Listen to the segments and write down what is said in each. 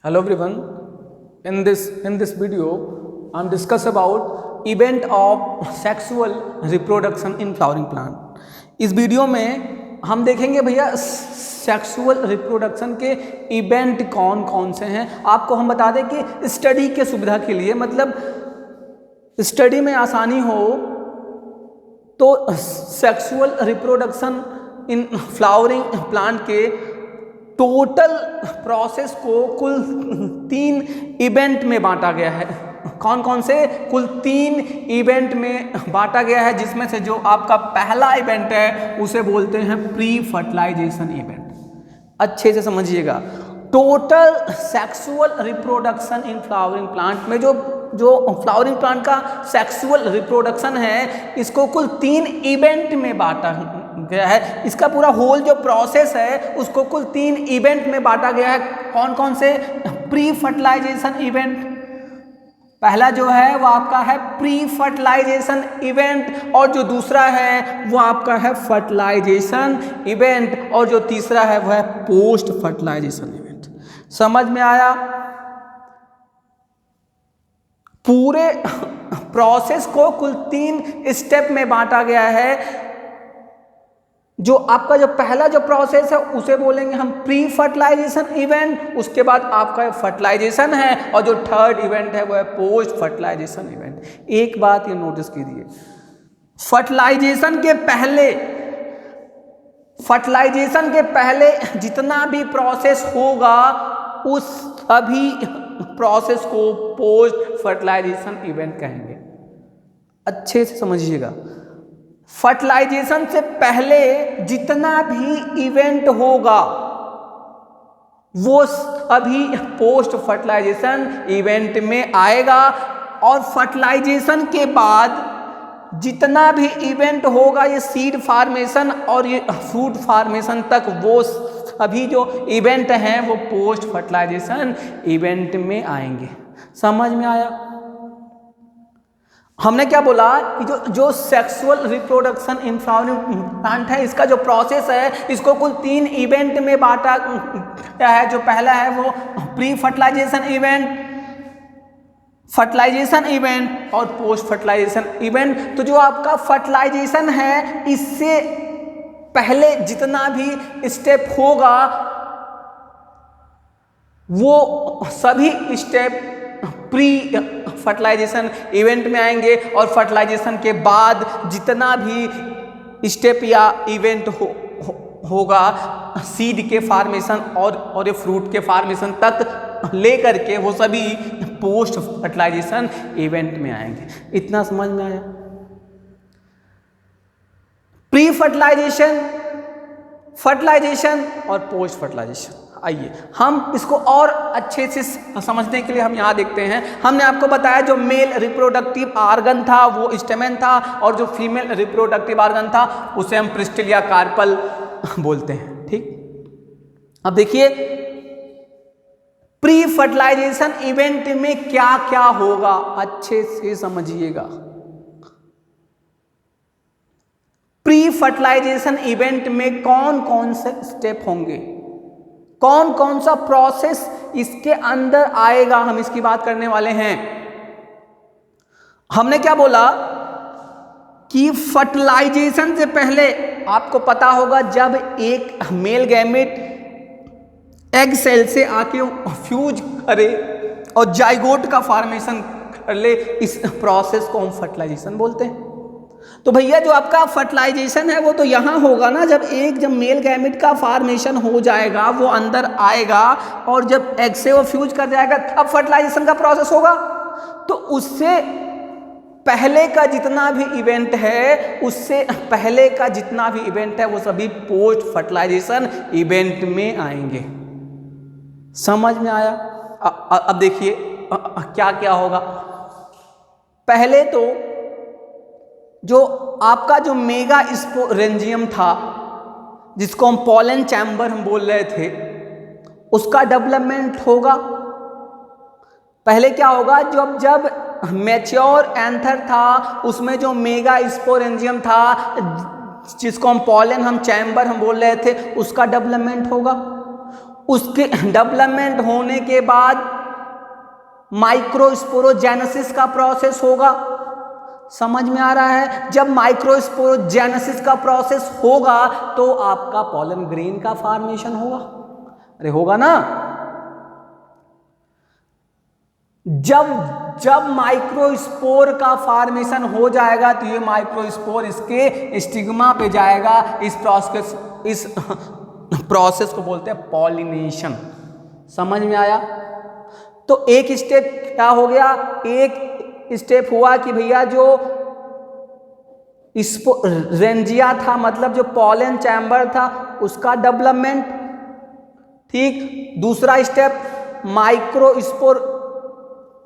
Hello everyone. In this video, I'm discuss about event of sexual reproduction in flowering plant. इस video में हम देखेंगे भैया sexual reproduction के इवेंट कौन कौन से हैं। आपको हम बता दें कि स्टडी के सुविधा के लिए, मतलब स्टडी में आसानी हो, तो sexual reproduction in flowering plant के टोटल प्रोसेस को कुल 3 इवेंट में बांटा गया है। कौन कौन से? कुल 3 इवेंट में बांटा गया है, जिसमें से जो आपका पहला इवेंट है उसे बोलते हैं प्री फर्टिलाइजेशन इवेंट। अच्छे से समझिएगा, total sexual reproduction in flowering plant में जो फ्लावरिंग प्लांट का सेक्सुअल रिप्रोडक्शन है, इसको कुल 3 इवेंट में बांटा गया है। इसका पूरा होल जो प्रोसेस है उसको कुल 3 इवेंट में बांटा गया है। कौन कौन से? प्री फर्टिलाइजेशन इवेंट पहला जो है वो आपका है प्री फर्टिलाइजेशन इवेंट, और जो दूसरा है वो आपका है फर्टिलाइजेशन इवेंट, और जो तीसरा है वो है पोस्ट फर्टिलाइजेशन इवेंट। समझ में आया? पूरे प्रोसेस को कुल 3 स्टेप में बांटा गया है। जो आपका जो पहला जो प्रोसेस है उसे बोलेंगे हम प्री फर्टिलाइजेशन इवेंट, उसके बाद आपका फर्टिलाइजेशन है, और जो थर्ड इवेंट है वो है पोस्ट फर्टिलाइजेशन इवेंट। एक बात ये नोटिस कीजिए, फर्टिलाइजेशन के पहले जितना भी प्रोसेस होगा उस सभी प्रोसेस को पोस्ट फर्टिलाइजेशन इवेंट कहेंगे। अच्छे से समझिएगा, फर्टिलाइजेशन से पहले जितना भी इवेंट होगा वो अभी पोस्ट फर्टिलाइजेशन इवेंट में आएगा, और फर्टिलाइजेशन के बाद जितना भी इवेंट होगा, ये सीड फार्मेशन और ये फ्रूट फार्मेशन तक, वो अभी जो इवेंट हैं वो पोस्ट फर्टिलाइजेशन इवेंट में आएंगे। समझ में आया? हमने क्या बोला कि जो sexual reproduction in flowering plant है, इसका जो प्रोसेस है इसको कुल 3 इवेंट में बांटा गया है। जो पहला है वो प्री फर्टिलाइजेशन इवेंट और पोस्ट फर्टिलाइजेशन इवेंट। तो जो आपका फर्टिलाइजेशन है, इससे पहले जितना भी स्टेप होगा वो सभी स्टेप प्री फर्टिलाइजेशन इवेंट में आएंगे, और फर्टिलाइजेशन के बाद जितना भी स्टेप या इवेंट होगा सीड के फार्मेशन और ये फ्रूट के फार्मेशन तक लेकर के, वो सभी पोस्ट फर्टिलाइजेशन इवेंट में आएंगे। इतना समझ में आया? प्री फर्टिलाइजेशन और पोस्ट फर्टिलाइजेशन। आइए हम इसको और अच्छे से समझने के लिए हम यहाँ देखते हैं। हमने आपको बताया जो मेल रिप्रोडक्टिव आर्गन था वो स्टेमेन था, और जो फीमेल रिप्रोडक्टिव आर्गन था उसे हम पिस्टिल या कार्पल बोलते हैं। ठीक, अब देखिए प्री फर्टिलाइजेशन इवेंट में क्या क्या होगा, अच्छे से समझिएगा। प्री फर्टिलाइजेशन इवेंट में कौन कौन से स्टेप होंगे, कौन कौन सा प्रोसेस इसके अंदर आएगा, हम इसकी बात करने वाले हैं। हमने क्या बोला कि फर्टिलाइजेशन से पहले आपको पता होगा जब एक मेल गैमेट एग सेल से आके फ्यूज करे और जाइगोट का फॉर्मेशन कर ले, इस प्रोसेस को हम फर्टिलाइजेशन बोलते हैं। तो भैया जो आपका फर्टिलाइजेशन है वो तो यहाँ होगा ना, जब मेल गैमेट का फॉर्मेशन हो जाएगा, वो अंदर आएगा, और जब एग से वो फ्यूज कर जाएगा तब फर्टिलाइजेशन का प्रोसेस होगा। तो उससे पहले का जितना भी इवेंट है, उससे पहले का जितना भी इवेंट है वो सभी पोस्ट फर्टिलाइजेशन इवेंट में आएंगे। समझ में आया? अब देखिए क्या क्या होगा। पहले तो जो आपका जो मेगा स्पोरेंजियम था, जिसको हम पॉलन चैम्बर हम बोल रहे थे, उसका डेवलपमेंट होगा। पहले क्या होगा, जब मैच्योर एंथर था उसमें जो मेगा स्पोरेंजियम था, जिसको हम पॉलन चैम्बर हम बोल रहे थे, उसका डेवलपमेंट होगा। उसके डेवलपमेंट होने के बाद माइक्रोस्पोरोजेनेसिस का प्रोसेस होगा। समझ में आ रहा है? जब माइक्रोस्पोरोजेनेसिस का प्रोसेस होगा तो आपका पॉलन ग्रेन का फॉर्मेशन होगा। अरे होगा ना? जब माइक्रोस्पोर का फॉर्मेशन हो जाएगा तो ये माइक्रोस्पोर इसके स्टिग्मा पे जाएगा। इस प्रोसेस को बोलते हैं पॉलिनेशन। समझ में आया? तो एक स्टेप क्या हो गया? एक स्टेप हुआ कि भैया जो रेंजिया था, मतलब जो पॉलन चैम्बर था, उसका डेवलपमेंट। ठीक। दूसरा स्टेप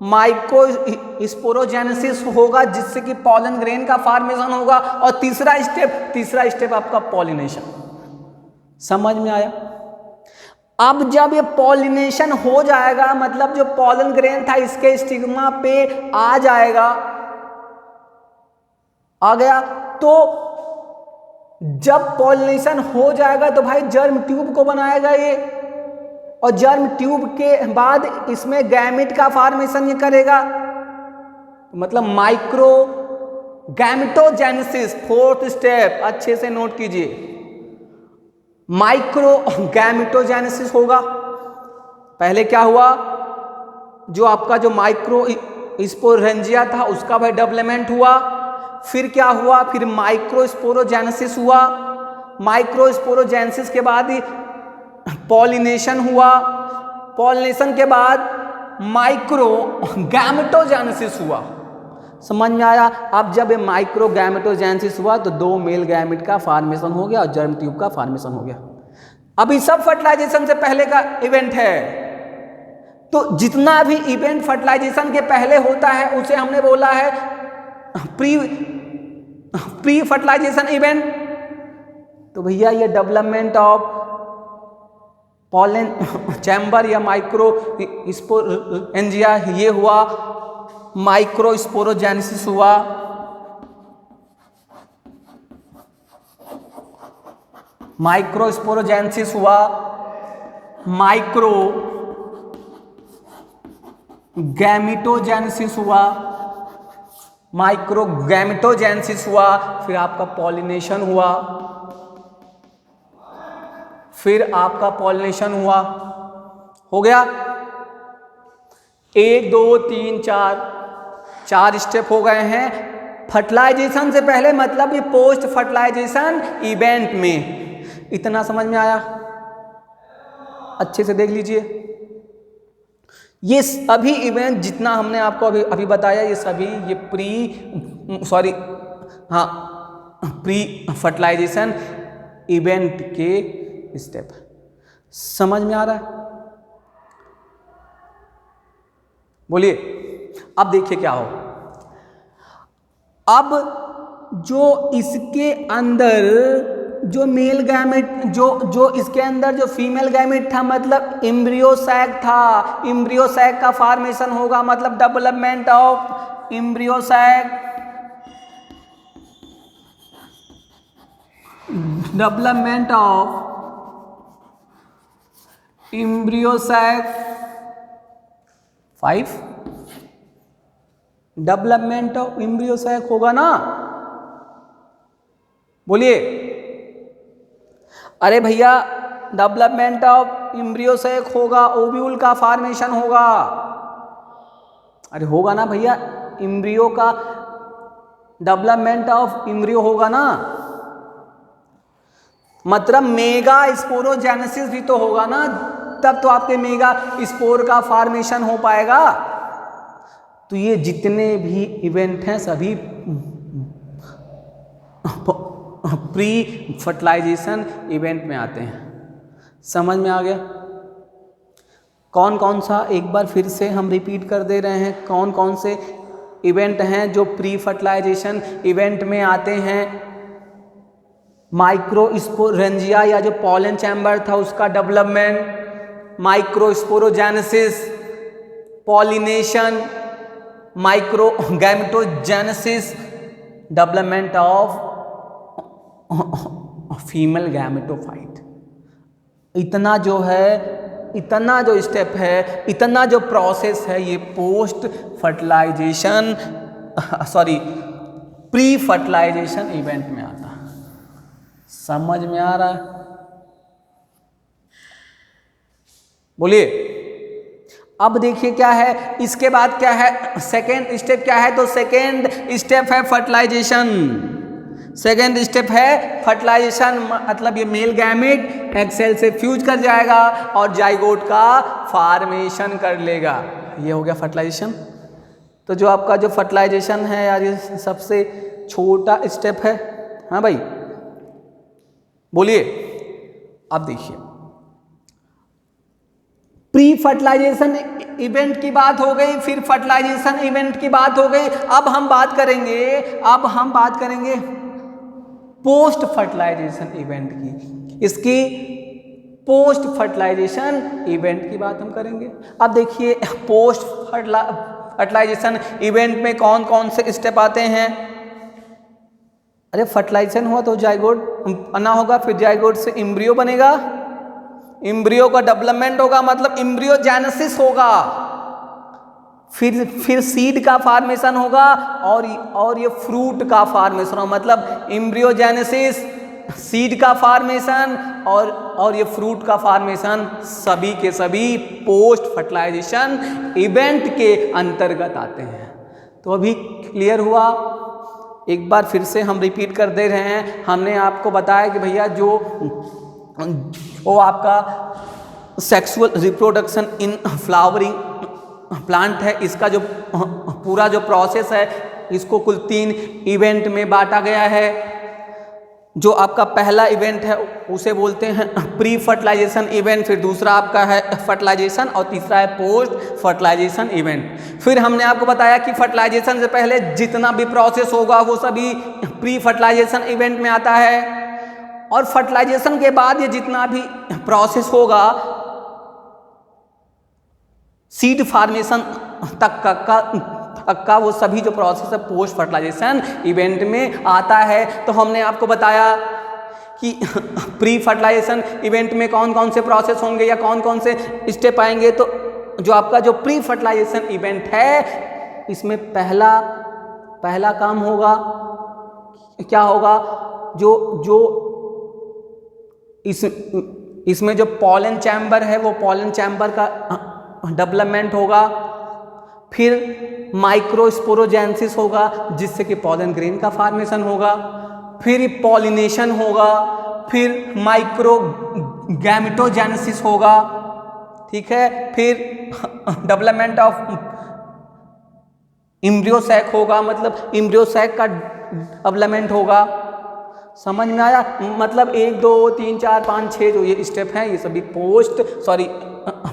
माइक्रोस्पोरोजेनेसिस होगा, जिससे कि पॉलन ग्रेन का फॉर्मेशन होगा। और तीसरा स्टेप आपका पॉलिनेशन। समझ में आया? अब जब ये पॉलिनेशन हो जाएगा, मतलब जो पॉलन ग्रेन था इसके स्टिग्मा पे आ जाएगा, आ गया, तो जब पॉलिनेशन हो जाएगा तो भाई जर्म ट्यूब को बनाएगा ये, और जर्म ट्यूब के बाद इसमें गैमेट का फॉर्मेशन ये करेगा। मतलब माइक्रो गैमेटोजेनेसिस, फोर्थ स्टेप, अच्छे से नोट कीजिए। माइक्रो गैमेटोजेनेसिस होगा। पहले क्या हुआ? जो आपका जो माइक्रोस्पोरेंजिया था उसका भाई डेवलपमेंट हुआ। फिर क्या हुआ? फिर माइक्रोस्पोरोजेनेसिस हुआ। माइक्रोस्पोरोजेनेसिस के बाद पॉलिनेशन हुआ। पॉलिनेशन के बाद माइक्रो गैमेटोजेनेसिस हुआ। समझ में आया? अब जब ये माइक्रो गैमेटोजेनेसिस हुआ तो 2 मेल गैमेट का फॉर्मेशन हो गया और जर्म ट्यूब का फॉर्मेशन हो गया। अभी सब फर्टिलाइजेशन से पहले का इवेंट है। तो जितना भी इवेंट फर्टिलाइजेशन के पहले होता है उसे हमने बोला है प्री फर्टिलाइजेशन इवेंट। तो भैया ये डेवलपमेंट ऑफ पॉलन चैम्बर या माइक्रोस्पोरेंजिया ये हुआ। माइक्रोस्पोरोजेनेसिस हुआ। माइक्रोस्पोरोजेनेसिस हुआ। माइक्रो गैमेटोजेनेसिस हुआ। माइक्रोगैमेटोजेनेसिस हुआ। फिर आपका पॉलिनेशन हुआ। फिर आपका पॉलिनेशन हुआ। हो गया? 1 2 3 4 स्टेप हो गए हैं फर्टिलाइजेशन से पहले, मतलब ये पोस्ट फर्टिलाइजेशन इवेंट में। इतना समझ में आया? अच्छे से देख लीजिए। ये सभी इवेंट जितना हमने आपको अभी बताया, ये सभी ये प्री फर्टिलाइजेशन इवेंट के स्टेप। समझ में आ रहा है? बोलिए। अब देखिए क्या हो। अब जो इसके अंदर जो मेल गैमेट जो इसके अंदर जो फीमेल गैमेट था, मतलब एम्ब्रियो सैक था, एम्ब्रियो सैक का फॉर्मेशन होगा, मतलब development of embryo sac, development of embryo sac 5, development of embryo sac होगा ना? बोलिए। अरे भैया डेवलपमेंट ऑफ एम्ब्रियो सैक होगा, ओव्यूल का फॉर्मेशन होगा। अरे होगा ना भैया? एम्ब्रियो का डेवलपमेंट ऑफ एम्ब्रियो होगा ना? मतलब मेगा स्पोरोजेनेसिस भी तो होगा ना, तब तो आपके मेगा स्पोर का फॉर्मेशन हो पाएगा। तो ये जितने भी इवेंट हैं सभी प्री फर्टिलाइजेशन इवेंट में आते हैं। समझ में आ गया? कौन कौन सा, एक बार फिर से हम रिपीट कर दे रहे हैं, कौन कौन से इवेंट हैं जो प्री फर्टिलाइजेशन इवेंट में आते हैं। माइक्रोस्पोरेंजिया या जो पॉलन चैम्बर था उसका development, microsporogenesis, pollination, microgametogenesis, development of female gametophyte. इतना जो है इतना जो स्टेप है, इतना जो प्रोसेस है, ये post fertilisation pre fertilisation event में आता है। समझ में आ रहा है? बोलिए। अब देखिए क्या है, इसके बाद क्या है, सेकेंड स्टेप क्या है, तो सेकेंड स्टेप है फर्टिलाइजेशन। सेकेंड स्टेप है फर्टिलाइजेशन, मतलब ये मेल गैमेट एग सेल से फ्यूज कर जाएगा और जाइगोट का फॉर्मेशन कर लेगा। ये हो गया फर्टिलाइजेशन। तो जो आपका जो फर्टिलाइजेशन है यार, ये सबसे छोटा स्टेप है। हाँ भाई, बोलिए। अब देखिए, प्री फर्टिलाइजेशन इवेंट की बात हो गई, फिर फर्टिलाइजेशन इवेंट की बात हो गई। अब हम बात करेंगे पोस्ट फर्टिलाइजेशन इवेंट की। इसकी पोस्ट फर्टिलाइजेशन इवेंट की बात हम करेंगे। अब देखिए, पोस्ट फर्टिलाइजेशन इवेंट में कौन कौन से स्टेप आते हैं। अरे फर्टिलाइजेशन हुआ तो जाइगोट बना होगा, फिर जाइगोट से एम्ब्रियो बनेगा, एम्ब्रियो का डेवलपमेंट होगा, मतलब एम्ब्रियोजेनेसिस होगा, फिर सीड का फॉर्मेशन होगा और ये फ्रूट का फॉर्मेशन होगा, मतलब एम्ब्रियोजेनेसिस, सीड का फॉर्मेशन और ये फ्रूट का फॉर्मेशन सभी के सभी पोस्ट फर्टिलाइजेशन इवेंट के अंतर्गत आते हैं। तो अभी क्लियर हुआ? एक बार फिर से हम रिपीट कर दे रहे हैं। हमने आपको बताया कि भैया जो आपका sexual reproduction in flowering plant है, इसका जो पूरा जो प्रोसेस है, इसको कुल 3 इवेंट में बांटा गया है। जो आपका पहला इवेंट है उसे बोलते हैं प्री फर्टिलाइजेशन इवेंट, फिर दूसरा आपका है फर्टिलाइजेशन और तीसरा है पोस्ट फर्टिलाइजेशन इवेंट। फिर हमने आपको बताया कि फर्टिलाइजेशन से पहले जितना भी प्रोसेस होगा वो सभी प्री फर्टिलाइजेशन इवेंट में आता है, और फर्टिलाइजेशन के बाद ये जितना भी प्रोसेस होगा सीड फॉर्मेशन तक का वो सभी जो प्रोसेस है पोस्ट फर्टिलाइजेशन इवेंट में आता है। तो हमने आपको बताया कि प्री फर्टिलाइजेशन इवेंट में कौन कौन से प्रोसेस होंगे या कौन कौन से स्टेप आएंगे। तो जो आपका जो प्री फर्टिलाइजेशन इवेंट है, इसमें पहला काम होगा, क्या होगा, जो इसमें जो पॉलन चैम्बर है वो पॉलन चैम्बर का डेवलपमेंट होगा, फिर माइक्रोस्पोरोजेनेसिस होगा जिससे कि पॉलन ग्रेन का फॉर्मेशन होगा, फिर पॉलिनेशन होगा, फिर माइक्रो गैमेटोजेनेसिस होगा, ठीक है, फिर डेवलपमेंट ऑफ एम्ब्रियो सैक होगा, मतलब एम्ब्रियो सैक का डेवलपमेंट होगा। समझ में आया? मतलब 1 2 3 4 5 6 जो ये स्टेप हैं, ये सभी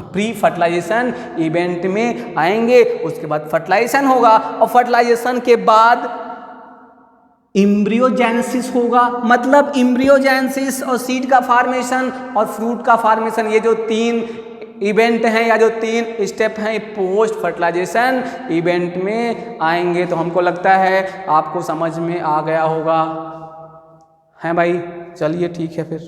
प्री फर्टिलाइजेशन इवेंट में आएंगे। उसके बाद फर्टिलाइजेशन होगा और फर्टिलाइजेशन के बाद एम्ब्रियोजेनेसिस होगा, मतलब एम्ब्रियोजेनेसिस और सीड का फॉर्मेशन और फ्रूट का फॉर्मेशन, ये जो 3 इवेंट हैं या जो 3 स्टेप हैं पोस्ट फर्टिलाइजेशन इवेंट में आएंगे। तो हमको लगता है आपको समझ में आ गया होगा। हैं भाई? चलिए ठीक है फिर।